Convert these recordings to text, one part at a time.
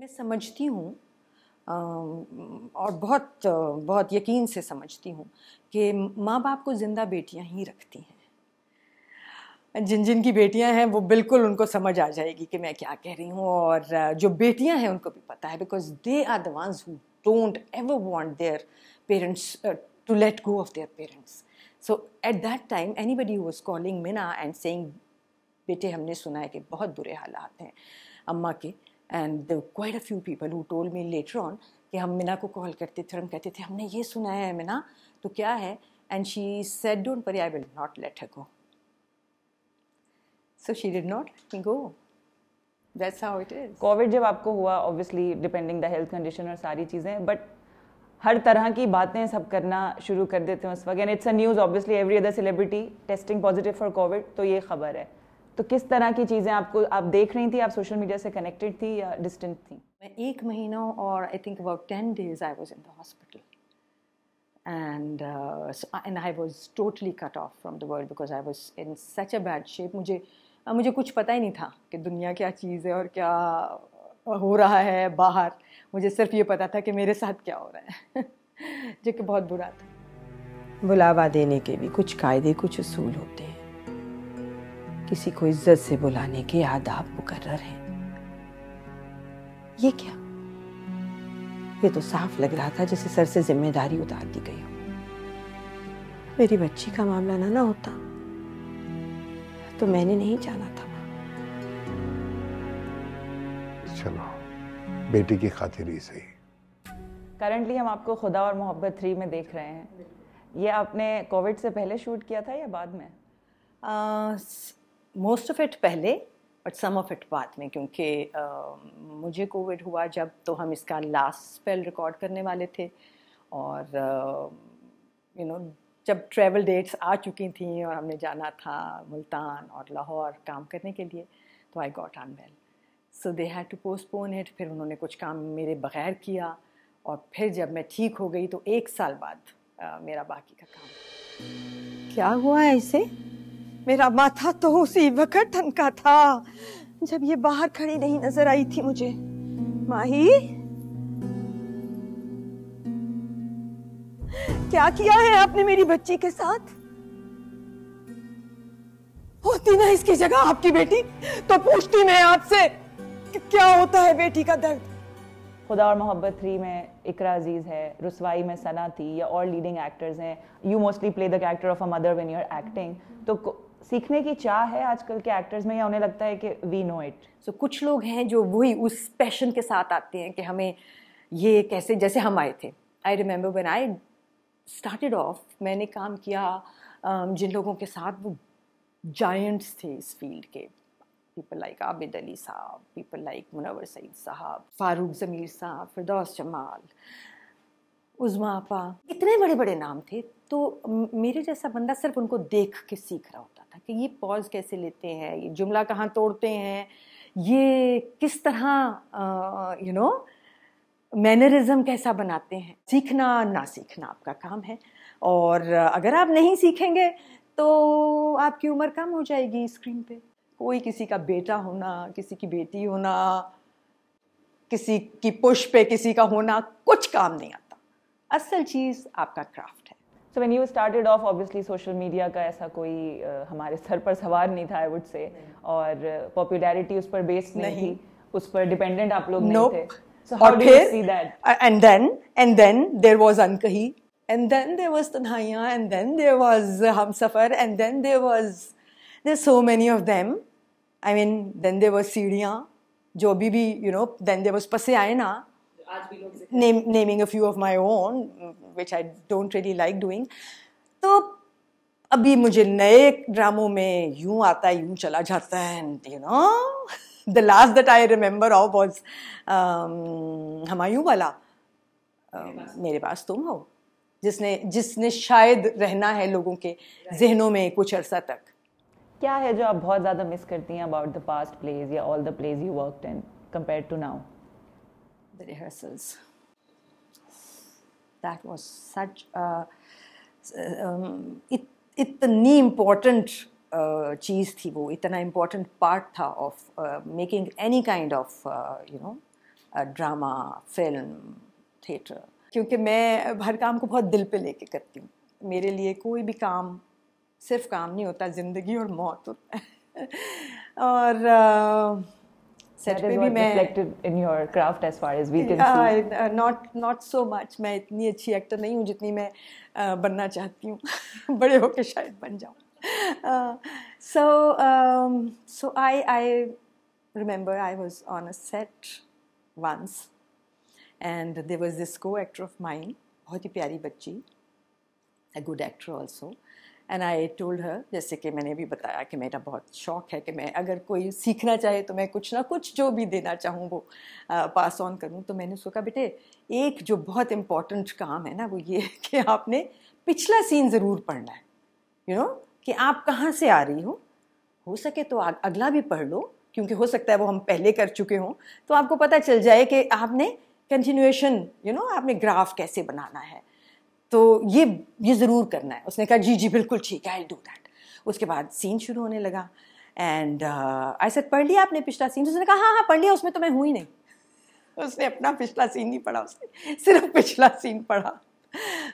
मैं समझती हूँ और बहुत बहुत यकीन से समझती हूँ कि माँ बाप को ज़िंदा बेटियाँ ही रखती हैं। जिन जिन की बेटियाँ हैं वो बिल्कुल उनको समझ आ जाएगी कि मैं क्या कह रही हूँ, और जो बेटियाँ हैं उनको भी पता है, because they are the ones who don't ever want their parents to let go of their parents. So at that time anybody who was calling Meena and saying बेटे हमने सुना है कि बहुत बुरे हालात हैं अम्मा के, and quite a few people who told me later on कि हम मिना को कॉल करते थे और हम कहते थे हमने ये सुना है मिना तो क्या है, and she said don't worry I will not let her go. So she did not let me go. That's how it is. Covid जब आपको हुआ, obviously depending the health condition और सारी चीज़ें, बट हर तरह की बातें सब करना शुरू कर देते हैं उस वक्त, and it's a news obviously every other celebrity testing positive for Covid, तो ये खबर है. तो किस तरह की चीज़ें आप देख रही थी? आप सोशल मीडिया से कनेक्टेड थी या डिस्टेंट थी? मैं 1 महीना और I think about 10 days I was in the hospital, and I was totally cut off from the world because I was in such a bad shape. मुझे कुछ पता ही नहीं था कि दुनिया क्या चीज़ है और क्या हो रहा है बाहर. मुझे सिर्फ ये पता था कि मेरे साथ क्या हो रहा है जो कि बहुत बुरा था. बुलावा देने के भी कुछ कायदे, कुछ उसूल होते हैं. किसी को इज्जत से बुलाने के आदाब मुकर्रर हैं. ये क्या? ये तो साफ लग रहा था जैसे सर से जिम्मेदारी उतार दी गई हो. मेरी बच्ची का मामला ना होता तो मैंने नहीं जाना था. चलो बेटी की खातिर ही सही. करंटली हम आपको खुदा और मोहब्बत 3 में देख रहे हैं. ये आपने कोविड से पहले शूट किया था या बाद में? मोस्ट ऑफ इट पहले, बट सम ऑफ इट बाद में, क्योंकि मुझे कोविड हुआ जब तो हम इसका लास्ट स्पेल रिकॉर्ड करने वाले थे, और जब ट्रैवल डेट्स आ चुकी थी और हमने जाना था मुल्तान और लाहौर काम करने के लिए, तो I got unwell, so they had to postpone it. फिर उन्होंने कुछ काम मेरे बगैर किया, और फिर जब मैं ठीक हो गई तो 1 साल बाद मेरा बाकी का काम. क्या हुआ ऐसे? मेरा माथा तो उसी वक्त ठनका था जब ये बाहर खड़ी नहीं नजर आई थी मुझे. माही, क्या किया है आपने मेरी बच्ची के साथ? होती ना इसकी जगह आपकी बेटी तो पूछती मैं आपसे कि क्या होता है बेटी का दर्द. खुदा और मोहब्बत 3 में इकरा अजीज है, रुसवाई में सना थी, या और लीडिंग एक्टर्स हैं. You mostly play the character of a mother when you are acting. तो सीखने की चाह है आजकल के एक्टर्स में, या उन्हें लगता है कि वी नो इट? सो कुछ लोग हैं जो वही उस पैशन के साथ आते हैं कि हमें ये कैसे, जैसे हम आए थे. I remember when I started off, मैंने काम किया जिन लोगों के साथ, वो जायंट्स थे इस फील्ड के. पीपल लाइक आबिद अली साहब, पीपल लाइक मुनव्वर सईद साहब, फारूक ज़मीर साहब, फिरदौस जमाल, उज़मा आपा, इतने बड़े बड़े नाम थे. तो मेरे जैसा बंदा सिर्फ उनको देख के सीख रहा होता था कि ये पॉज कैसे लेते हैं, ये जुमला कहाँ तोड़ते हैं, ये किस तरह मैनरिज्म कैसा बनाते हैं. सीखना ना सीखना आपका काम है, और अगर आप नहीं सीखेंगे तो आपकी उम्र कम हो जाएगी स्क्रीन पे. कोई किसी का बेटा होना, किसी की बेटी होना, किसी की पुश पे किसी का होना कुछ काम नहीं आता. असल चीज़ आपका क्राफ्ट है. So when you started off, obviously social media का ऐसा कोई हमारे सर पर सवार नहीं था, I would say, और popularity उस पर based नहीं थी, उस पर dependent आप लोग नहीं थे. So how do you see that? And then there was Ankahi, and then there was Tanhaiya, and then there was Humsafar, and then there's so many of them. I mean, then there was Seediyan, जो भी then there was Passe Aina, naming a few of my own, which I don't really like doing. तो अभी मुझे नए ड्रामों में यूं आता है यूं चला जाता है. And the last that I remember of was Humayun वाला, मेरे पास तुम हो, जिसने शायद रहना है लोगों के जहनों में कुछ अरसा तक. क्या है जो आप बहुत ज़्यादा मिस करती हैं about the past plays या all the plays you worked in compared to now? The rehearsals. That was such इतनी important चीज़ थी वो, इतना important part था of making any kind of drama, film, theatre, क्योंकि मैं हर काम को बहुत दिल पे लेके करती हूँ। मेरे लिए कोई भी काम सिर्फ काम नहीं होता, ज़िंदगी और मौत होता है। और सेट पे भी मैं reflected in your craft as far as we can see. not so much. मैं इतनी अच्छी एक्टर नहीं हूँ जितनी मैं बनना चाहती हूँ। बड़े होके शायद बन जाऊँ। So I remember I was on a set once and there was this co-actor of mine, बहुत ही प्यारी बच्ची, a good actor also. And I told her, जैसे कि मैंने भी बताया कि मेरा बहुत शौक़ है कि मैं अगर कोई सीखना चाहे तो मैं कुछ ना कुछ जो भी देना चाहूँ वो पास ऑन करूँ। तो मैंने उसको कहा, बेटे एक जो बहुत इम्पॉर्टेंट काम है ना वो ये है कि आपने पिछला सीन ज़रूर पढ़ना है, you know, कि आप कहाँ से आ रही हो सके तो अगला भी पढ़ लो, क्योंकि हो सकता है वो हम पहले कर चुके हों, तो आपको पता चल जाए कि आपने कंटिन्यूएशन, you know, आपने ग्राफ कैसे बनाना है। तो ये ज़रूर करना है। उसने कहा जी बिल्कुल ठीक है, आई डू दैट। उसके बाद सीन शुरू होने लगा एंड आई सेड, पढ़ लिया आपने पिछला सीन? उसने कहा हाँ पढ़ लिया, उसमें तो मैं हुई नहीं। उसने अपना पिछला सीन नहीं पढ़ा, उसने सिर्फ पिछला सीन पढ़ा।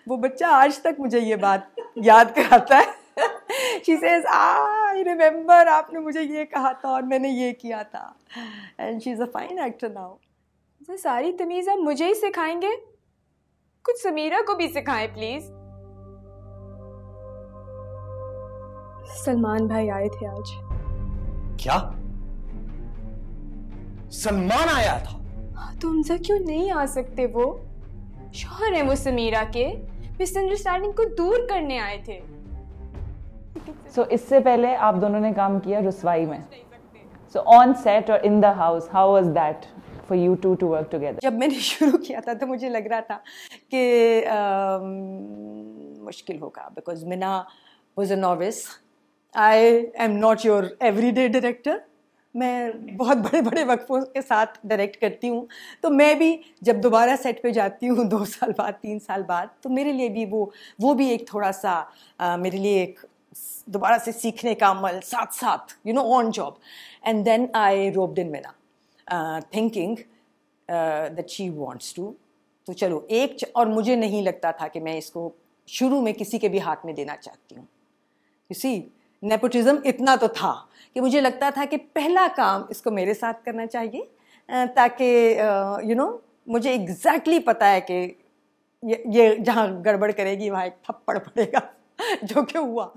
वो बच्चा आज तक मुझे ये बात याद कराता है। शी सेज, आई रिमेंबर आपने मुझे ये कहा था और मैंने ये किया था। And she is a fine actor now. सारी तमीज़ आप मुझे ही सिखाएंगे? कुछ समीरा को भी सिखाएं प्लीज। सलमान भाई आए थे आज। क्या? सलमान आया था? तो हमजा क्यों नहीं आ सकते? वो शौहर हैं वो समीरा के, मिसअंडरस्टैंडिंग को दूर करने आए थे। So इससे पहले आप दोनों ने काम किया रुसवाई में। So on set or in the house, how was that for you two to work together? जब मैंने शुरू किया था तो मुझे लग रहा था कि मुश्किल होगा, because Mina was a novice. I am not your everyday director. मैं बहुत बड़े बड़े वक्फों के साथ डायरेक्ट करती हूँ, तो मैं भी जब दोबारा सेट पे जाती हूँ 2 साल बाद 3 साल बाद, तो मेरे लिए भी वो भी एक थोड़ा सा मेरे लिए एक दोबारा से सीखने का अमल साथ साथ, you know, on job. And then I roped in Mina. Thinking that she wants to. तो चलो और मुझे नहीं लगता था कि मैं इसको शुरू में किसी के भी हाथ में देना चाहती हूँ। You see, नेपोटिज्म इतना तो था कि मुझे लगता था कि पहला काम इसको मेरे साथ करना चाहिए, ताकि you know, मुझे एग्जैक्टली पता है कि ये जहाँ गड़बड़ करेगी वहाँ एक थप्पड़ पड़ेगा, जो कि हुआ।